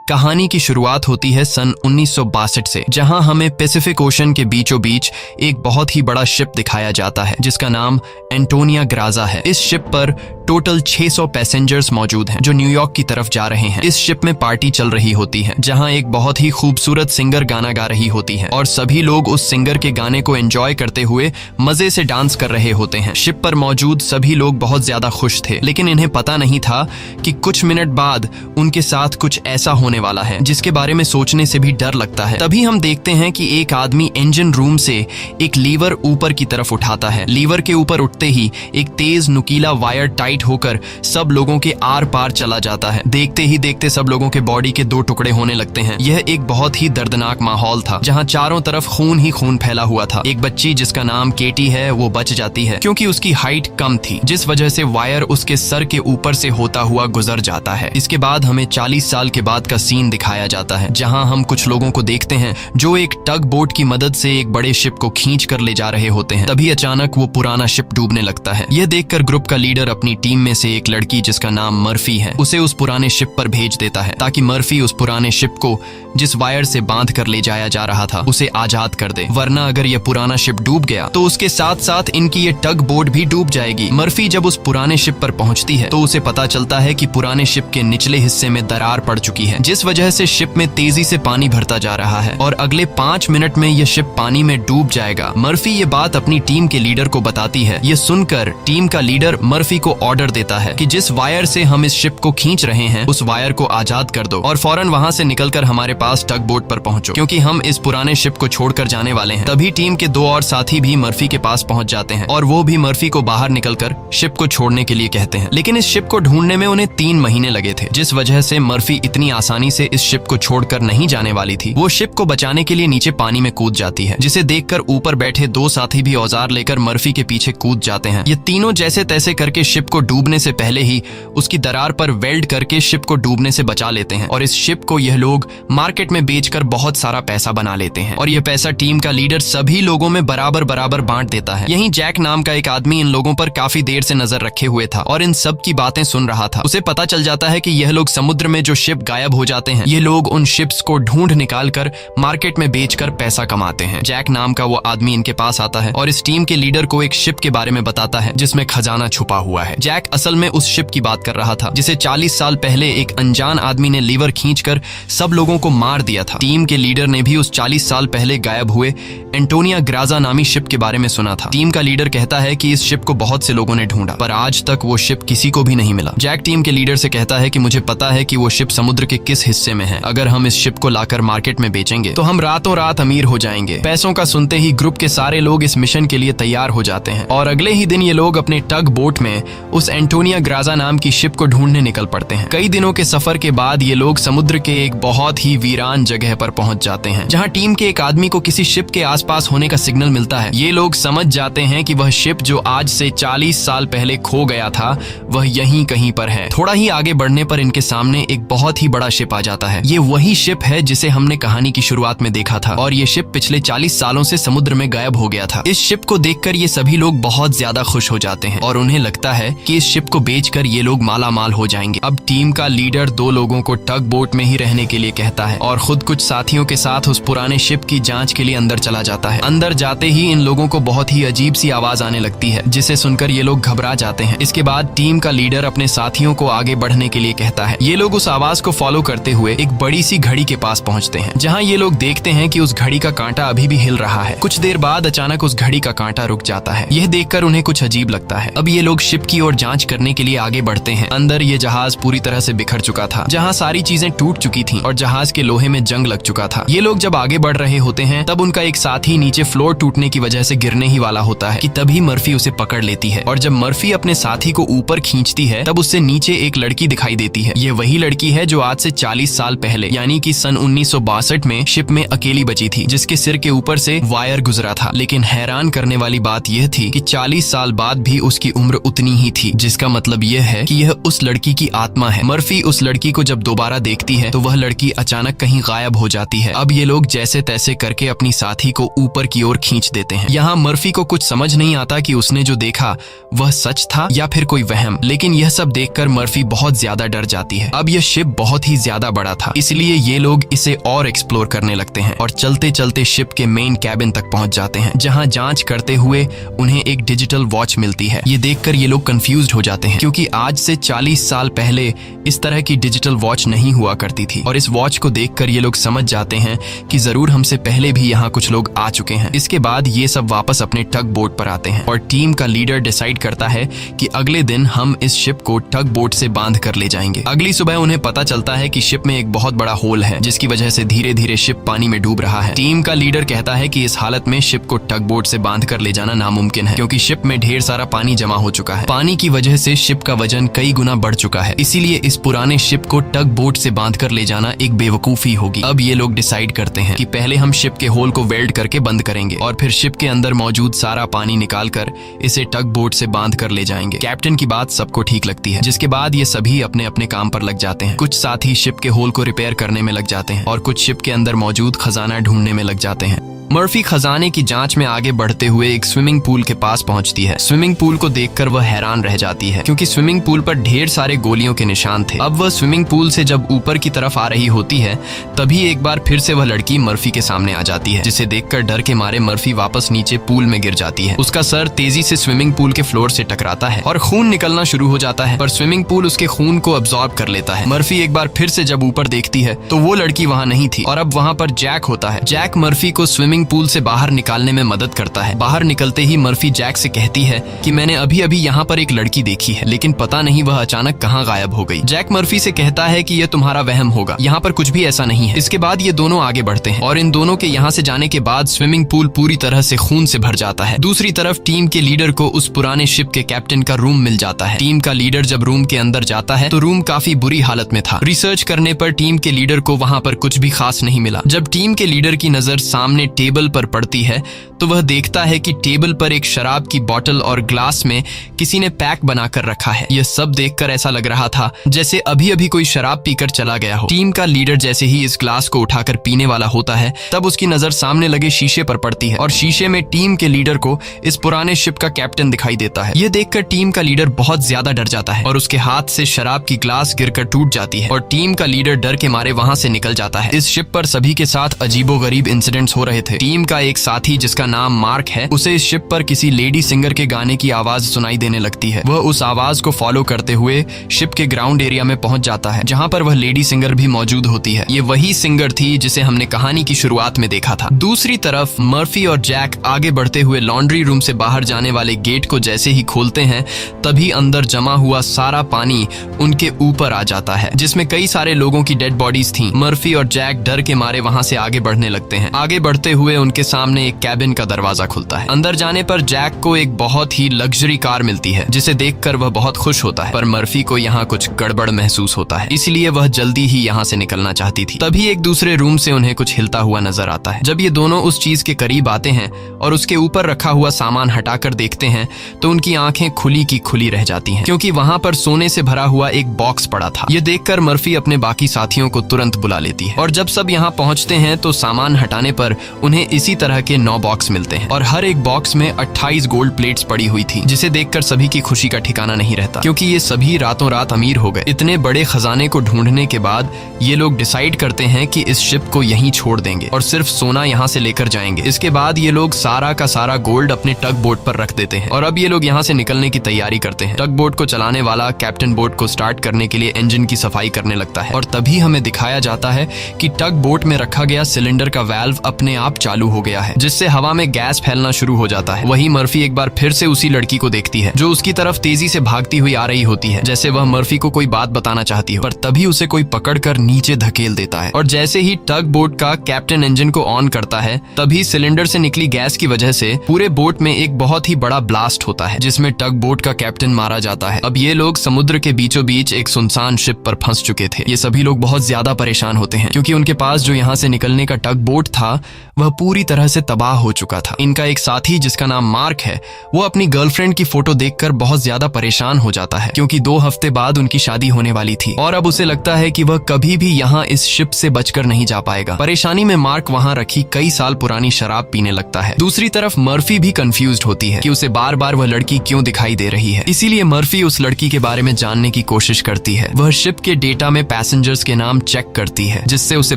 कहानी की शुरुआत होती है सन 1962 से, जहां हमें पैसिफिक ओशन के बीचों बीच एक बहुत ही बड़ा शिप दिखाया जाता है जिसका नाम एंटोनिया ग्राजा है। इस शिप पर टोटल 600 पैसेंजर्स मौजूद हैं जो न्यूयॉर्क की तरफ जा रहे हैं। इस शिप में पार्टी चल रही होती है जहां एक बहुत ही खूबसूरत सिंगर गाना गा रही होती है और सभी लोग उस सिंगर के गाने को एंजॉय करते हुए मजे से डांस कर रहे होते हैं। शिप पर मौजूद सभी लोग बहुत ज्यादा खुश थे, लेकिन इन्हें पता नहीं था कि कुछ मिनट बाद उनके साथ कुछ ऐसा होने वाला है जिसके बारे में सोचने से भी डर लगता है। तभी हम देखते हैं कि एक आदमी इंजन रूम से एक लीवर ऊपर की तरफ उठाता है। लीवर के ऊपर उठते ही एक तेज नुकीला वायर टाइट होकर सब लोगों के आर पार चला जाता है। देखते ही देखते सब लोगों के बॉडी के 2 टुकड़े होने लगते हैं। यह एक बहुत ही दर्दनाक माहौल था जहां चारों तरफ खून ही खून फैला हुआ था। एक बच्ची जिसका नाम केटी है वो बच जाती है क्योंकि उसकी हाइट कम थी, जिस वजह से वायर उसके सर के ऊपर से होता हुआ गुजर जाता है। इसके बाद हमें 40 साल के बाद का सीन दिखाया जाता है जहां हम कुछ लोगों को देखते हैं जो एक टग बोट की मदद से एक बड़े शिप को खींच कर ले जा रहे होते हैं। तभी अचानक वो पुराना शिप डूबने लगता है। यह देखकर ग्रुप का लीडर अपनी टीम में से एक लड़की जिसका नाम मर्फी है उसे उस पुराने शिप पर भेज देता है ताकि मर्फी उस पुराने शिप को जिस वायर से बांध कर ले जाया जा रहा था उसे आजाद कर दे, वरना अगर यह पुराना शिप डूब गया तो उसके साथ साथ इनकी ये टग बोट भी डूब जाएगी। मर्फी जब उस पुराने शिप पर पहुंचती है तो उसे पता चलता है कि पुराने शिप के निचले हिस्से में दरार पड़ चुकी है, जिस वजह से शिप में तेजी से पानी भरता जा रहा है और अगले 5 मिनट में यह शिप पानी में डूब जाएगा। मर्फी ये बात अपनी टीम के लीडर को बताती है। ये सुनकर टीम का लीडर मर्फी को ऑर्डर देता है कि जिस वायर से हम इस शिप को खींच रहे हैं उस वायर को आजाद कर दो और फौरन वहां से निकलकर हमारे पास टग बोट पर पहुंचो, क्योंकि हम इस पुराने शिप को छोड़कर जाने वाले हैं। तभी टीम के 2 और साथी भी मर्फी के पास पहुंच जाते हैं और वो भी मर्फी को बाहर निकलकर शिप को छोड़ने के लिए कहते हैं, लेकिन इस शिप को ढूंढने में उन्हें 3 महीने लगे थे, जिस वजह से मर्फी इतनी आसानी से इस शिप को छोड़कर नहीं जाने वाली थी। वो शिप को बचाने के लिए नीचे पानी में कूद जाती है, जिसे देखकर ऊपर बैठे 2 साथी भी औजार लेकर मर्फी के पीछे कूद जाते हैं। ये तीनों जैसे तैसे करके शिप को डूबने से पहले ही उसकी दरार पर वेल्ड करके शिप को डूबने से बचा लेते हैं और इस शिप को यह लोग मार्केट में बेचकर बहुत सारा पैसा बना लेते हैं और यह पैसा टीम का लीडर सभी लोगों में बराबर बराबर बांट देता है। यहीं जैक नाम का एक आदमी इन लोगों पर काफी देर से नजर रखे हुए था और इन सब की बातें सुन रहा था। उसे पता चल जाता है कि यह लोग समुद्र में जो शिप गायब हो जाते हैं ये लोग उन शिप्स को ढूंढ निकाल कर मार्केट में बेचकर पैसा कमाते हैं। जैक नाम का वो आदमी इनके पास आता है और इस टीम के लीडर को एक शिप के बारे में बताता है जिसमें खजाना छुपा हुआ है। जैक असल में उस शिप की बात कर रहा था जिसे 40 साल पहले एक अनजान आदमी ने लीवर खींचकर सब लोगों को मार दिया था। टीम के लीडर ने भी उस 40 साल पहले गायब हुए एंटोनिया ग्राजा नामी शिप के बारे में सुना था। टीम का लीडर कहता है कि इस शिप को बहुत से लोगों ने ढूंढा पर आज तक वो शिप किसी को भी नहीं मिला। जैक टीम के लीडर से कहता है कि मुझे पता है कि वो शिप समुद्र के किस हिस्से में है। अगर हम इस शिप को लाकर मार्केट में बेचेंगे तो हम रातों रात अमीर हो जाएंगे। पैसों का सुनते ही ग्रुप के सारे लोग इस मिशन के लिए तैयार हो जाते हैं और अगले ही दिन ये लोग अपने टग बोट में उस एंटोनिया ग्राजा नाम की शिप को ढूंढने निकल पड़ते हैं। कई दिनों के सफर के बाद ये लोग समुद्र के एक बहुत ही वीरान जगह पर पहुंच जाते हैं जहां टीम के एक आदमी को किसी शिप के आसपास होने का सिग्नल मिलता है। ये लोग समझ जाते हैं कि वह शिप जो आज से 40 साल पहले खो गया था वह यहीं कहीं पर है। थोड़ा ही आगे बढ़ने पर इनके सामने एक बहुत ही बड़ा शिप आ जाता है। ये वही शिप है जिसे हमने कहानी की शुरुआत में देखा था और ये शिप पिछले 40 सालों से समुद्र में गायब हो गया था। इस शिप को देखकर ये सभी लोग बहुत ज्यादा खुश हो जाते हैं और उन्हें लगता है कि इस शिप को बेचकर ये लोग माला माल हो जाएंगे। अब टीम का लीडर 2 लोगों को टग बोट में ही रहने के लिए कहता है और खुद कुछ साथियों के साथ उस पुराने शिप की जांच के लिए अंदर चला जाता है। अंदर जाते ही इन लोगों को बहुत ही अजीब सी आवाज आने लगती है जिसे सुनकर ये लोग घबरा जाते हैं। इसके बाद टीम का लीडर अपने साथियों को आगे बढ़ने के लिए कहता है। ये लोग उस आवाज को फॉलो करते हुए एक बड़ी सी घड़ी के पास पहुंचते हैं जहां ये लोग देखते हैं कि उस घड़ी का कांटा अभी भी हिल रहा है। कुछ देर बाद अचानक उस घड़ी का कांटा रुक जाता है। यह देखकर उन्हें कुछ अजीब लगता है। अब ये लोग शिप की ओर जांच करने के लिए आगे बढ़ते हैं। अंदर ये जहाज पूरी तरह से बिखर चुका था, जहां सारी चीजें टूट चुकी थीं और जहाज के लोहे में जंग लग चुका था। ये लोग जब आगे बढ़ रहे होते हैं तब उनका एक साथी नीचे फ्लोर टूटने की वजह से गिरने ही वाला होता है कि तभी मर्फी उसे पकड़ लेती है और जब मर्फी अपने साथी को ऊपर खींचती है तब उससे नीचे एक लड़की दिखाई देती है। ये वही लड़की है जो आज से 40 साल पहले यानी कि सन 1962 में शिप में अकेली बची थी, जिसके सिर के ऊपर से वायर गुजरा था। लेकिन हैरान करने वाली बात यह थी कि 40 साल बाद भी उसकी उम्र उतनी ही थी, जिसका मतलब यह है कि यह उस लड़की की आत्मा है। मर्फी उस लड़की को जब दोबारा देखती है तो वह लड़की अचानक कहीं गायब हो जाती है। अब ये लोग जैसे तैसे करके अपनी साथी को ऊपर की ओर खींच देते हैं। यहाँ मर्फी को कुछ समझ नहीं आता कि उसने जो देखा वह सच था या फिर कोई वहम, लेकिन यह सब देखकर मर्फी बहुत ज्यादा डर जाती है। अब यह शिप बहुत ही ज्यादा ज्यादा बड़ा था, इसलिए ये लोग इसे और एक्सप्लोर करने लगते हैं और चलते चलते शिप के मेन कैबिन तक पहुंच जाते हैं, जहां जांच करते हुए उन्हें एक डिजिटल वॉच मिलती है। ये देखकर ये लोग कंफ्यूज्ड हो जाते हैं, क्योंकि आज से 40 साल पहले इस तरह की डिजिटल वॉच नहीं हुआ करती थी। और इस वॉच को देखकर ये लोग समझ जाते हैं कि जरूर हमसे पहले भी यहाँ कुछ लोग आ चुके हैं। इसके बाद ये सब वापस अपने टग बोट पर आते हैं और टीम का लीडर डिसाइड करता है कि अगले दिन हम इस शिप को टग बोट से बांध कर ले जाएंगे। अगली सुबह उन्हें पता चलता है कि शिप में एक बहुत बड़ा होल है, जिसकी वजह से धीरे धीरे शिप पानी में डूब रहा है। टीम का लीडर कहता है कि इस हालत में शिप को टग बोट से बांध कर ले जाना नामुमकिन है, क्योंकि शिप में ढेर सारा पानी जमा हो चुका है। पानी की वजह से शिप का वजन कई गुना बढ़ चुका है, इसीलिए इस पुराने शिप को टग बोट से बांध कर ले जाना एक बेवकूफी होगी। अब ये लोग डिसाइड करते हैं कि पहले हम शिप के होल को वेल्ड करके बंद करेंगे और फिर शिप के अंदर मौजूद सारा पानी निकाल कर इसे टग बोट से बांध कर ले जाएंगे। कैप्टन की बात सबको ठीक लगती है, जिसके बाद ये सभी अपने अपने काम पर लग जाते हैं। कुछ साथी शिप के होल को रिपेयर करने में लग जाते हैं और कुछ शिप के अंदर मौजूद खजाना ढूंढने में लग जाते हैं। मर्फी खजाने की जांच में आगे बढ़ते हुए एक स्विमिंग पूल के पास पहुंचती है। स्विमिंग पूल को देखकर वह हैरान रह जाती है, क्योंकि स्विमिंग पूल पर ढेर सारे गोलियों के निशान थे। अब वह स्विमिंग पूल से जब ऊपर की तरफ आ रही होती है, तभी एक बार फिर से वह लड़की मर्फी के सामने आ जाती है, जिसे देखकर डर के मारे मर्फी वापस नीचे पूल में गिर जाती है। उसका सर तेजी से स्विमिंग पूल के फ्लोर से टकराता है और खून निकलना शुरू हो जाता है, पर स्विमिंग पूल उसके खून को अब्सॉर्ब कर लेता है। मर्फी एक बार फिर से जब ऊपर देखती है तो वो लड़की वहाँ नहीं थी और अब वहाँ पर जैक होता है। जैक मर्फी को स्विमिंग पूल से बाहर निकालने में मदद करता है। बाहर निकलते ही मर्फी जैक से कहती है कि मैंने अभी अभी यहाँ पर एक लड़की देखी है, लेकिन पता नहीं वह अचानक कहाँ गायब हो गई। जैक मर्फी से कहता है कि यह तुम्हारा वहम होगा, यहाँ पर कुछ भी ऐसा नहीं है। इसके बाद ये दोनों आगे बढ़ते हैं और इन दोनों के यहाँ से जाने के बाद स्विमिंग पूल पूरी तरह से खून से भर जाता है। दूसरी तरफ टीम के लीडर को उस पुराने शिप के कैप्टन का रूम मिल जाता है। टीम का लीडर जब रूम के अंदर जाता है तो रूम काफी बुरी हालत में था। रिसर्च करने पर टीम के लीडर को वहाँ पर कुछ भी खास नहीं मिला। जब टीम के लीडर की नजर सामने टेबल पर पड़ती है तो वह देखता है कि टेबल पर एक शराब की बोतल और ग्लास में किसी ने पैक बनाकर रखा है। यह सब देखकर ऐसा लग रहा था जैसे अभी अभी कोई शराब पीकर चला गया हो। टीम का लीडर जैसे ही इस ग्लास को उठाकर पीने वाला होता है, तब उसकी नजर सामने लगे शीशे पर पड़ती है और शीशे में टीम के लीडर को इस पुराने शिप का कैप्टन दिखाई देता है। यह देखकर टीम का लीडर बहुत ज्यादा डर जाता है और उसके हाथ से शराब की ग्लास गिरकर टूट जाती है और टीम का लीडर डर के मारे वहां से निकल जाता है। इस शिप पर सभी के साथ अजीबोगरीब इंसिडेंट्स हो रहे थे। टीम का एक साथी जिसका नाम मार्क है, उसे इस शिप पर किसी लेडी सिंगर के गाने की आवाज सुनाई देने लगती है। वह उस आवाज को फॉलो करते हुए शिप के ग्राउंड एरिया में पहुंच जाता है, जहां पर वह लेडी सिंगर भी मौजूद होती है। ये वही सिंगर थी जिसे हमने कहानी की शुरुआत में देखा था। दूसरी तरफ मर्फी और जैक आगे बढ़ते हुए लॉन्ड्री रूम से बाहर जाने वाले गेट को जैसे ही खोलते हैं, तभी अंदर जमा हुआ सारा पानी उनके ऊपर आ जाता है, जिसमें कई सारे लोगों की डेड बॉडीज थी। मर्फी और जैक डर के मारे वहां से आगे बढ़ने लगते हैं। आगे बढ़ते हुए उनके सामने एक कैबिन का दरवाजा खुलता है। अंदर जाने पर जैक को एक बहुत ही लग्जरी कार मिलती है, जिसे देखकर वह बहुत खुश होता है, पर मर्फी को यहाँ कुछ गड़बड़ महसूस होता है, इसलिए वह जल्दी ही यहाँ से निकलना चाहती थी। तभी एक दूसरे रूम से उन्हें कुछ हिलता हुआ नजर आता है। जब ये दोनों उस चीज के करीब आते हैं और उसके ऊपर रखा हुआ सामान हटाकर देखते हैं तो उनकी आंखें खुली की खुली रह जाती हैं, क्योंकि वहां पर सोने से भरा हुआ एक बॉक्स पड़ा था। यह देखकर मर्फी अपने बाकी साथियों को तुरंत बुला लेती है और जब सब यहाँ पहुंचते हैं तो सामान हटाने पर उन्हें इसी तरह के 9 बॉक्स मिलते हैं और हर एक बॉक्स में 28 गोल्ड प्लेट्स पड़ी हुई थी, जिसे देखकर सभी की खुशी का ठिकाना नहीं रहता, क्योंकि ये सभी रातों रात अमीर हो गए। इतने बड़े खजाने को ढूंढने के बाद ये लोग डिसाइड करते हैं कि इस शिप को यहीं छोड़ देंगे और सिर्फ सोना यहाँ से लेकर जाएंगे। इसके बाद ये लोग सारा का सारा गोल्ड अपने टग बोट पर रख देते हैं और अब ये लोग यहाँ से निकलने की तैयारी करते हैं। टग बोट को चलाने वाला कैप्टन बोट को स्टार्ट करने के लिए इंजन की सफाई करने लगता है और तभी हमें दिखाया जाता है कि टग बोट में रखा गया सिलेंडर का वाल्व अपने आप चालू हो गया है, जिससे हवा में गैस फैलना शुरू हो जाता है। वही मर्फी एक बार फिर से उसी लड़की को देखती है जो उसकी तरफ तेजी से भागती हुई आ रही होती है, जैसे वह मर्फी को कोई बात बताना चाहती हो, पर तभी उसे कोई पकड़कर नीचे धकेल देता है और जैसे ही टग बोट का कैप्टन इंजन को ऑन करता है, तभी सिलेंडर से निकली गैस की वजह से पूरे बोट में एक बहुत ही बड़ा ब्लास्ट होता है, जिसमें टग बोट का कैप्टन मारा जाता है। अब ये लोग समुद्र के बीचों बीच एक सुनसान शिप पर फंस चुके थे। ये सभी लोग बहुत ज्यादा परेशान होते हैं, क्योंकि उनके पास जो यहाँ से निकलने का टग बोट था वह पूरी तरह से तबाह हो चुका चुका था। इनका एक साथी जिसका नाम मार्क है, वो अपनी गर्लफ्रेंड की फोटो देखकर बहुत ज्यादा परेशान हो जाता है क्योंकि 2 हफ्ते बाद उनकी शादी होने वाली थी और अब उसे लगता है कि वह कभी भी यहाँ इस शिप से बचकर नहीं जा पाएगा। परेशानी में मार्क वहाँ रखी कई साल पुरानी शराब पीने लगता है। दूसरी तरफ मर्फी भी कंफ्यूज्ड होती है कि उसे बार बार वह लड़की क्यों दिखाई दे रही है। इसीलिए मर्फी उस लड़की के बारे में जानने की कोशिश करती है। वह शिप के डेटा में पैसेंजर्स के नाम चेक करती है, जिससे उसे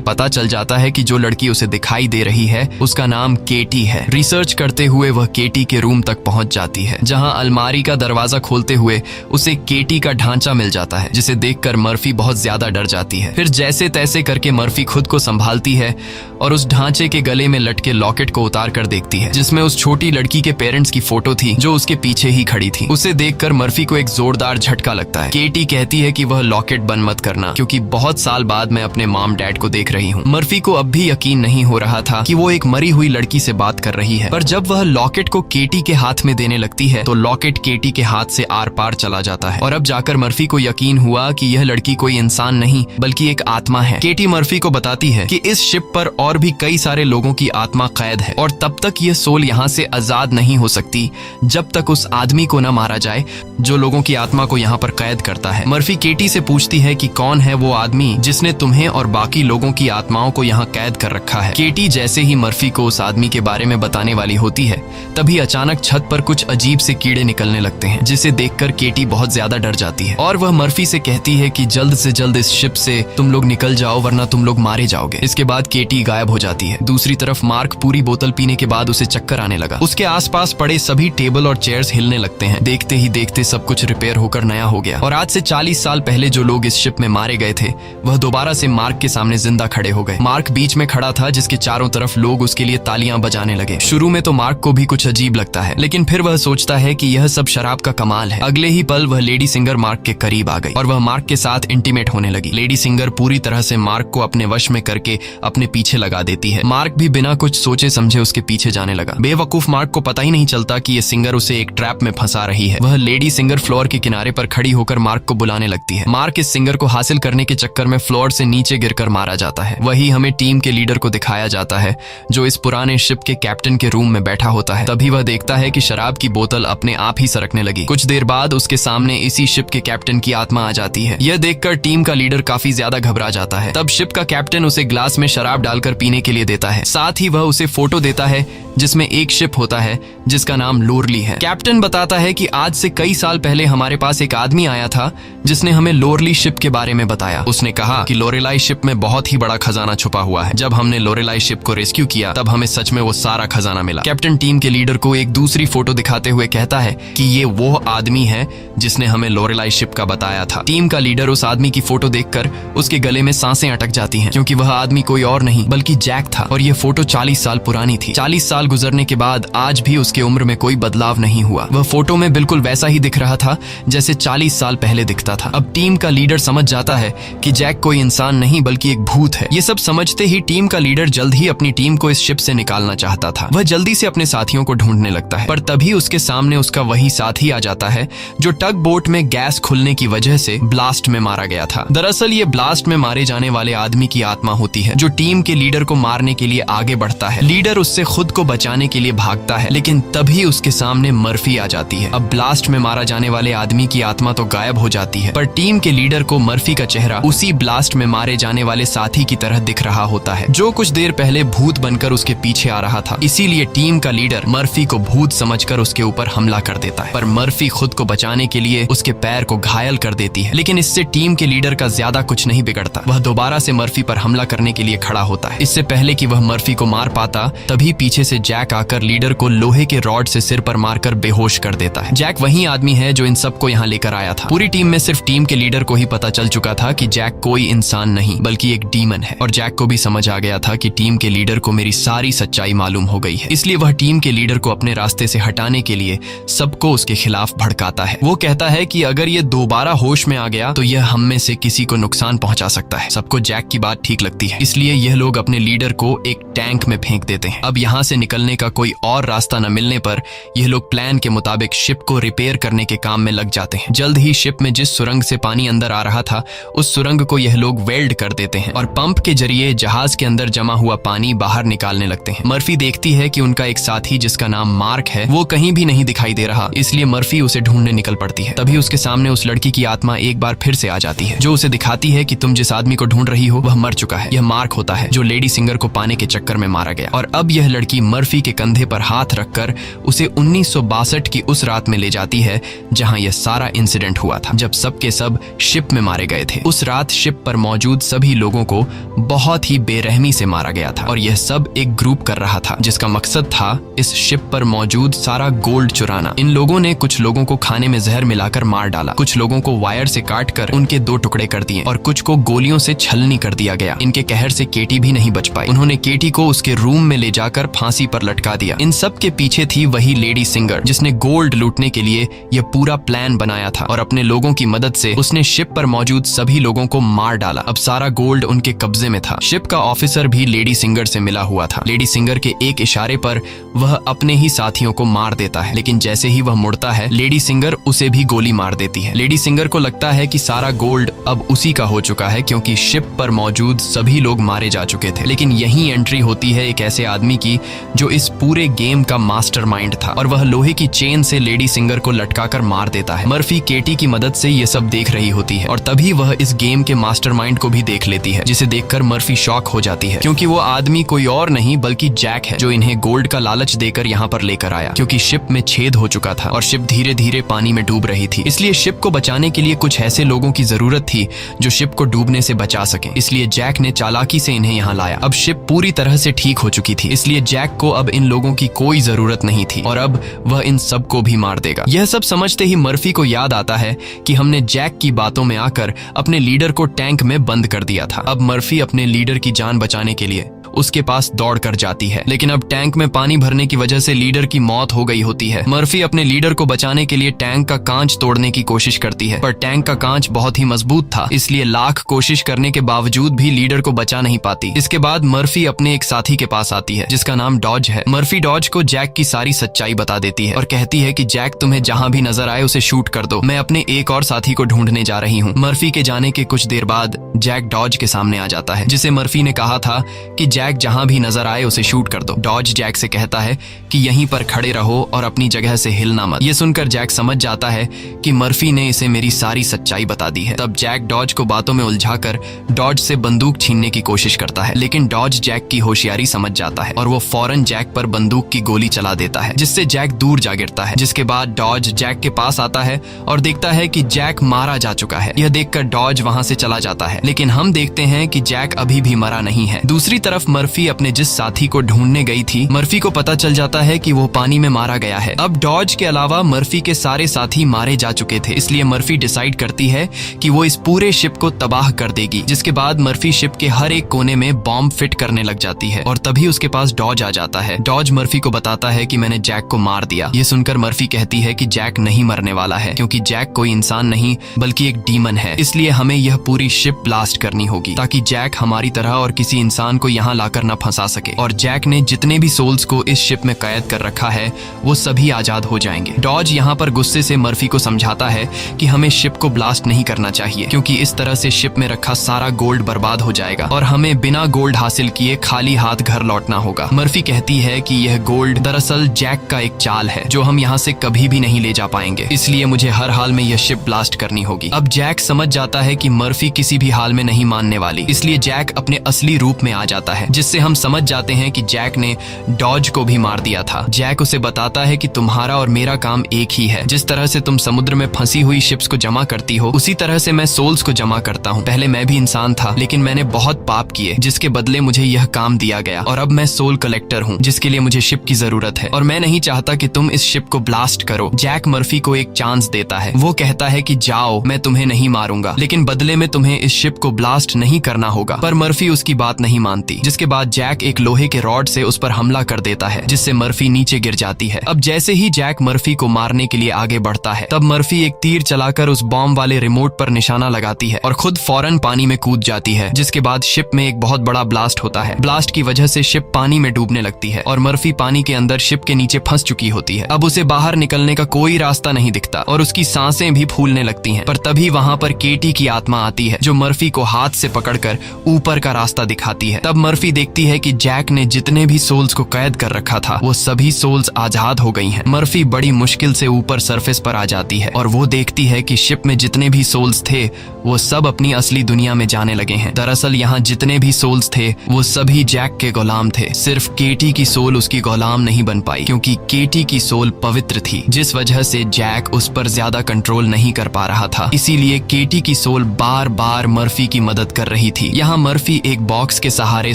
पता चल जाता है कि जो लड़की उसे दिखाई दे रही है उसका नाम केटी है। रिसर्च करते हुए वह केटी के रूम तक पहुंच जाती है, जहां अलमारी का दरवाजा खोलते हुए उसे केटी का ढांचा मिल जाता है, जिसे देखकर मर्फी बहुत ज्यादा डर जाती है। फिर जैसे तैसे करके मर्फी खुद को संभालती है और उस ढांचे के गले में लटके लॉकेट को उतार कर देखती है, जिसमें उस छोटी लड़की के पेरेंट्स की फोटो थी जो उसके पीछे ही खड़ी थी। उसे देखकर मर्फी को एक जोरदार झटका लगता है। केटी कहती है कि वह लॉकेट बंद मत करना, क्योंकि बहुत साल बाद मैं अपने मॉम डैड को देख रही हूँ। मर्फी को अब भी यकीन नहीं हो रहा था कि वो एक मरी हुई लड़की से बात कर रही है, पर जब वह लॉकेट को केटी के हाथ में देने लगती है तो लॉकेट केटी के हाथ से आर पार चला जाता है और अब जाकर मर्फी को यकीन हुआ कि यह लड़की कोई इंसान नहीं बल्कि एक आत्मा है। केटी मर्फी को बताती है कि इस शिप पर और भी कई सारे लोगों की आत्मा कैद है और तब तक यह सोल यहाँ से आजाद नहीं हो सकती जब तक उस आदमी को न मारा जाए जो लोगों की आत्मा को यहाँ पर कैद करता है। मर्फी केटी से पूछती है कि कौन है वो आदमी जिसने तुम्हें और बाकी लोगों की आत्माओं को यहाँ कैद कर रखा है। केटी जैसे ही मर्फी को उस आदमी के बारे में बताने वाली होती है, तभी अचानक छत पर कुछ अजीब से कीड़े निकलने लगते हैं, जिसे देखकर केटी बहुत ज्यादा डर जाती है और वह मर्फी से कहती है कि जल्द से जल्द इस शिप से तुम लोग निकल जाओ वरना तुम लोग मारे जाओगे। इसके बाद केटी गायब हो जाती है। दूसरी तरफ मार्क पूरी बोतल पीने के बाद उसे चक्कर आने लगा। उसके आसपास पड़े सभी टेबल और चेयर्स हिलने लगते हैं। देखते ही देखते सब कुछ रिपेयर होकर नया हो गया और आज से 40 साल पहले जो लोग इस शिप में मारे गए थे वह दोबारा से मार्क के सामने जिंदा खड़े हो गए। मार्क बीच में खड़ा था, जिसके चारों तरफ लोग उसके लिए तालियां बजाने लगे। शुरू में तो मार्क को भी कुछ अजीब लगता है, लेकिन फिर वह सोचता है कि यह सब शराब का कमाल है। अगले ही पल वह लेडी सिंगर मार्क के करीब आ गई और वह मार्क के साथ इंटीमेट होने लगी। लेडी सिंगर पूरी तरह से मार्क को अपने वश में करके अपने पीछे लगा देती है। मार्क भी बिना कुछ सोचे समझे उसके पीछे जाने लगा। बेवकूफ मार्क को पता ही नहीं चलता कि ये सिंगर उसे एक ट्रैप में फंसा रही है। वह लेडी सिंगर फ्लोर के किनारे पर खड़ी होकर मार्क को बुलाने लगती है। मार्क इस सिंगर को हासिल करने के चक्कर में फ्लोर से नीचे गिरकर मारा जाता है। वही हमें टीम के लीडर को दिखाया जाता है, जो इस पुराने शिप के कैप्टन के रूम में बैठा होता है। तभी वह देखता है कि शराब की बोतल अपने आप ही सरकने लगी। कुछ देर बाद उसके सामने इसी शिप के कैप्टन की आत्मा आ जाती है। यह देखकर टीम का लीडर काफी ज्यादा घबरा जाता है। तब शिप का कैप्टन उसे ग्लास में शराब डालकर पीने के लिए देता है। साथ ही वह उसे फोटो देता है जिसमें एक शिप होता है जिसका नाम लोरली है। कैप्टन बताता है कि आज से कई साल पहले हमारे पास एक आदमी आया था जिसने हमें लोरली शिप के बारे में बताया। उसने कहा कि लोरेलाई शिप में बहुत ही बड़ा खजाना छुपा हुआ है। जब हमने लोरेलाई शिप को रेस्क्यू किया तब हमें सच में वो सारा खजाना मिला। कैप्टन टीम के लीडर को एक दूसरी फोटो दिखाते हुए कहता है कि ये वो आदमी है जिसने हमें लोरेलाई शिप का बताया था। टीम का लीडर उस आदमी की फोटो देखकर उसके गले में सांसें अटक जाती हैं, क्योंकि वह आदमी कोई और नहीं बल्कि जैक था और यह फोटो 40 साल पुरानी थी। 40 साल गुजरने के बाद आज भी उसके उम्र में कोई बदलाव नहीं हुआ। वह फोटो में बिल्कुल वैसा ही दिख रहा था जैसे 40 साल पहले दिखता था। अब टीम का लीडर समझ जाता है कि जैक कोई इंसान नहीं बल्कि एक भूत है। ये सब समझते ही टीम का लीडर जल्द ही अपनी टीम को इस शिप से निकालना चाहता था। वह जल्दी से अपने साथियों को ढूंढने लगता है, पर तभी उसके सामने उसका वही साथी आ जाता है जो टग बोट में गैस खुलने की वजह से ब्लास्ट में मारा गया था। दरअसल ये ब्लास्ट में मारे जाने वाले आदमी की आत्मा होती है जो टीम के लीडर को मारने के लिए आगे बढ़ता है। लीडर उससे खुद को बचाने के लिए भागता है, लेकिन तभी उसके सामने मर्फी आ जाती है। अब ब्लास्ट में मारा जाने वाले आदमी की आत्मा तो गायब हो जाती है, पर टीम के लीडर को मर्फी का चेहरा उसी ब्लास्ट में मारे जाने वाले साथी की तरह दिख रहा होता है, जो कुछ देर पहले भूत बनकर उसके पीछे आ रहा था। इसीलिए टीम का लीडर मर्फी को भूत समझकर उसके ऊपर हमला कर देता है, पर मर्फी खुद को बचाने के लिए उसके पैर को घायल कर देती है। लेकिन इससे टीम के लीडर का ज्यादा कुछ नहीं बिगड़ता। वह दोबारा से मर्फी पर हमला करने के लिए खड़ा होता है। इससे पहले कि वह मर्फी को मार पाता, तभी पीछे से जैक आकर लीडर को लोहे के रॉड से सिर पर मारकर बेहोश कर देता है। जैक वही आदमी है जो इन सबको यहाँ लेकर आया था। पूरी टीम में सिर्फ टीम के लीडर को ही पता चल चुका था कि जैक कोई इंसान नहीं बल्कि एक डीमन है, और जैक को भी समझ आ गया था कि टीम के लीडर को मेरी सारी सच्चाई मालूम हो गई है। इसलिए वह टीम के लीडर को अपने रास्ते से हटाने के लिए सबको उसके खिलाफ भड़काता है। वो कहता है कि अगर ये दोबारा होश में आ गया तो यह हम में से किसी को नुकसान पहुंचा सकता है। सबको जैक की बात ठीक लगती है, इसलिए यह लोग अपने लीडर को एक टैंक में फेंक देते हैं। अब यहाँ से निकलने का कोई और रास्ता न मिलने पर यह लोग प्लान के मुताबिक शिप को रिपेयर करने के काम में लग जाते हैं। जल्द ही शिप में जिस सुरंग से पानी अंदर आ रहा था उस सुरंग को यह लोग वेल्ड कर देते हैं और पंप के जरिए जहाज के अंदर जमा हुआ पानी बाहर निकालने लगते हैं। मर्फी देखती है कि उनका एक साथी जिसका नाम मार्क है वो कहीं भी नहीं दिखाई दे रहा, इसलिए मर्फी उसे ढूंढने निकल पड़ती है। तभी उसके सामने उस लड़की की आत्मा एक बार फिर से आ जाती है जो उसे दिखाती है कि तुम जिस आदमी को ढूंढ रही हो वह मर चुका है। यह मार्क होता है जो लेडी सिंगर को पाने के चक्कर में मारा गया। और अब यह लड़की मर्फी के कंधे पर हाथ रखकर उसे 1962 की उस रात में ले जाती है जहां यह सारा इंसिडेंट हुआ था, जब सबके सब शिप में मारे गए थे। उस रात शिप पर मौजूद सभी लोगों को बहुत ही बेरहमी से मारा गया था और यह सब एक ग्रुप कर रहा था जिसका मकसद था इस शिप पर मौजूद सारा गोल्ड चुराना। इन लोगों ने कुछ लोगों को खाने में जहर मिलाकर मार डाला, कुछ लोगों को वायर से काटकर उनके 2 टुकड़े कर दिए और कुछ को गोलियों से छलनी कर दिया गया। इनके कहर से केटी भी नहीं बच पाई। उन्होंने केटी को उसके रूम में ले जाकर फांसी पर लटका दिया। इन सब के पीछे थी वही लेडी सिंगर जिसने गोल्ड लूटने के लिए यह पूरा प्लान बनाया था और अपने लोगों की मदद से उसने शिप पर मौजूद सभी लोगों को मार डाला। अब सारा गोल्ड उनके कब्जे में था। शिप का ऑफिसर भी लेडी सिंगर से मिला हुआ था। लेडी सिंगर के एक इशारे पर वह अपने ही साथियों को मार देता है, लेकिन जैसे ही वह मुड़ता है लेडी सिंगर उसे भी गोली मार देती है। लेडी सिंगर को लगता है कि सारा गोल्ड अब उसी का हो चुका है क्योंकि शिप पर मौजूद सभी लोग मारे जा चुके थे। लेकिन यही एंट्री होती है एक ऐसे आदमी की जो इस पूरे गेम का मास्टरमाइंड था और वह लोहे की चेन से लेडी सिंगर को लटकाकर मार देता है। मर्फी केटी की मदद से ये सब देख रही होती है और तभी वह इस गेम के मास्टरमाइंड को भी देख लेती है, जिसे देखकर मर्फी शॉक हो जाती है क्योंकि वो आदमी कोई और नहीं बल्कि जैक है जो इन्हें गोल्ड का लालच देकर यहाँ पर लेकर आया। क्योंकि शिप में छेद हो चुका था और शिप धीरे धीरे पानी में डूब रही थी, इसलिए शिप को बचाने के लिए कुछ ऐसे लोगों की जरूरत थी जो शिप को डूबने से बचा सके। इसलिए जैक ने चालाकी से इन्हें यहाँ लाया। अब शिप पूरी तरह से ठीक हो चुकी थी, इसलिए जैक को अब इन लोगों की कोई जरूरत नहीं थी और अब वह इन सबको भी मार देगा। यह सब समझते ही मर्फी को याद आता है कि हमने जैक की बातों में आकर अपने लीडर को टैंक में बंद कर दिया था। अब मर्फी अपने लीडर की जान बचाने के लिए उसके पास दौड़ कर जाती है, लेकिन अब टैंक में पानी भरने की वजह से लीडर की मौत हो गई होती है। मर्फी अपने लीडर को बचाने के लिए टैंक का कांच तोड़ने की कोशिश करती है, पर टैंक का कांच बहुत ही मजबूत था, इसलिए लाख कोशिश करने के बावजूद भी लीडर को बचा नहीं पाती। इसके बाद मर्फी अपने एक साथी के पास आती है जिसका नाम डॉज है। मर्फी डॉज को जैक की सारी सच्चाई बता देती है और कहती है कि जैक तुम्हें जहां भी नजर आए उसे शूट कर दो, मैं अपने एक और साथी को ढूंढने जा रही हूँ। मर्फी के जाने के कुछ देर बाद जैक डॉज के सामने आ जाता है, जिसे मर्फी ने कहा था कि जैक जहां भी नजर आए उसे शूट कर दो। डॉज जैक से कहता है कि यहीं पर खड़े रहो और अपनी जगह से हिलना मत। ये सुनकर जैक समझ जाता है कि मर्फी ने इसे मेरी सारी सच्चाई बता दी है। तब जैक डॉज को बातों में उलझाकर डॉज से बंदूक छीनने की कोशिश करता है, लेकिन डॉज जैक की होशियारी समझ जाता है और वो फौरन जैक पर बंदूक की गोली चला देता है, जिससे जैक दूर जा गिरता है। जिसके बाद डॉज जैक के पास आता है और देखता है कि जैक मारा जा चुका है। यह देखकर डॉज वहां से चला जाता है, लेकिन हम देखते हैं कि जैक अभी भी मरा नहीं है। दूसरी तरफ मर्फी अपने जिस साथी को ढूंढने गई थी, मर्फी को पता चल जाता है कि वो पानी में मारा गया है। अब डॉज के अलावा मर्फी के सारे साथी मारे जा चुके थे, इसलिए मर्फी डिसाइड करती है कि वो इस पूरे शिप को तबाह कर देगी। जिसके बाद मर्फी शिप के हर एक कोने में बॉम्ब फिट करने लग जाती है और तभी उसके पास डॉज आ जाता है। डॉज मर्फी को बताता है कि मैंने जैक को मार दिया। ये सुनकर मर्फी कहती है कि जैक नहीं मरने वाला है, क्योंकि जैक कोई इंसान नहीं बल्कि एक डीमन है, इसलिए हमें यह पूरी शिप ब्लास्ट करनी होगी ताकि जैक हमारी तरह और किसी इंसान को यहाँ लाकर न फंसा सके। और जैक ने जितने भी सोल्स को इस शिप में कैद कर रखा है वो सभी आजाद हो जाएंगे। डॉज यहाँ पर गुस्से से मर्फी को समझाता है कि हमें शिप को ब्लास्ट नहीं करना चाहिए, क्योंकि इस तरह से शिप में रखा सारा गोल्ड बर्बाद हो जाएगा और हमें बिना गोल्ड हासिल किए खाली हाथ घर लौटना होगा। मर्फी कहती है कि यह गोल्ड दरअसल जैक का एक चाल है जो हम यहाँ से कभी भी नहीं ले जा पाएंगे, इसलिए मुझे हर हाल में यह शिप ब्लास्ट करनी होगी। अब जैक समझ जाता है कि मर्फी किसी भी हाल में नहीं मानने वाली, इसलिए जैक अपने असली रूप में आ जाता है, जिससे हम समझ जाते हैं कि जैक ने डॉज को भी मार दिया था। जैक उसे बताता है कि तुम्हारा और मेरा काम एक ही है, जिस तरह से तुम समुद्र में फंसी हुई शिप्स को जमा करती हो उसी तरह से मैं सोल्स को जमा करता हूँ। पहले मैं भी इंसान था, लेकिन मैंने बहुत पाप किए जिसके बदले मुझे यह काम दिया गया और अब मैं सोल कलेक्टर हूँ, जिसके लिए मुझे शिप की जरूरत है और मैं नहीं चाहता कि तुम इस शिप को ब्लास्ट करो। जैक मर्फी को एक चांस देता है। वो कहता है कि जाओ, मैं तुम्हें नहीं मारूंगा, लेकिन बदले में तुम्हें इस शिप को ब्लास्ट नहीं करना होगा। पर मर्फी उसकी बात नहीं मानती, जिसके जिसके बाद जैक एक लोहे के रॉड से उस पर हमला कर देता है, जिससे मर्फी नीचे गिर जाती है। अब जैसे ही जैक मर्फी को मारने के लिए आगे बढ़ता है, तब मर्फी एक तीर चलाकर उस बॉम्ब वाले रिमोट पर निशाना लगाती है और खुद फौरन पानी में कूद जाती है, जिसके बाद शिप में एक बहुत बड़ा ब्लास्ट होता है। ब्लास्ट की वजह से शिप पानी में डूबने लगती है और मर्फी पानी के अंदर शिप के नीचे फंस चुकी होती है। अब उसे बाहर निकलने का कोई रास्ता नहीं दिखता और उसकी सांसें भी फूलने लगती हैं। पर तभी वहां पर केटी की आत्मा आती है, जो मर्फी को हाथ से पकड़कर ऊपर का रास्ता दिखाती है। तब मर्फी देखती है कि जैक ने जितने भी सोल्स को कैद कर रखा था, वो सभी सोल्स आजाद हो गई हैं। मर्फी बड़ी मुश्किल से ऊपर सरफेस पर आ जाती है और वो देखती है कि शिप में जितने भी सोल्स थे वो सब अपनी असली दुनिया में जाने लगे हैं। दरअसल यहाँ जितने भी सोल्स थे वो सभी जैक के गुलाम थे। सिर्फ केटी की सोल उसकी गुलाम नहीं बन पाई, क्योंकि केटी की सोल पवित्र थी, जिस वजह से जैक उस पर ज्यादा कंट्रोल नहीं कर पा रहा था। इसीलिए केटी की सोल बार बार मर्फी की मदद कर रही थी। यहाँ मर्फी एक बॉक्स के सहारे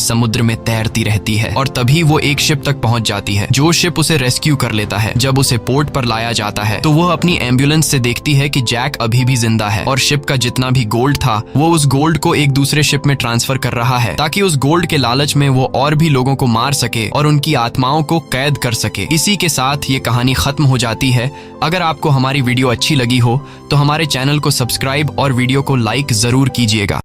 समुद्र में तैरती रहती है और तभी वो एक शिप तक पहुंच जाती है, जो शिप उसे रेस्क्यू कर लेता है। जब उसे पोर्ट पर लाया जाता है तो वो अपनी एम्बुलेंस से देखती है कि जैक अभी भी जिंदा है और शिप का जितना भी गोल्ड था वो उस गोल्ड को एक दूसरे शिप में ट्रांसफर कर रहा है, ताकि उस गोल्ड के लालच में वो और भी लोगों को मार सके और उनकी आत्माओं को कैद कर सके। इसी के साथ ये कहानी खत्म हो जाती है। अगर आपको हमारी वीडियो अच्छी लगी हो तो हमारे चैनल को सब्सक्राइब और वीडियो को लाइक जरूर कीजिएगा।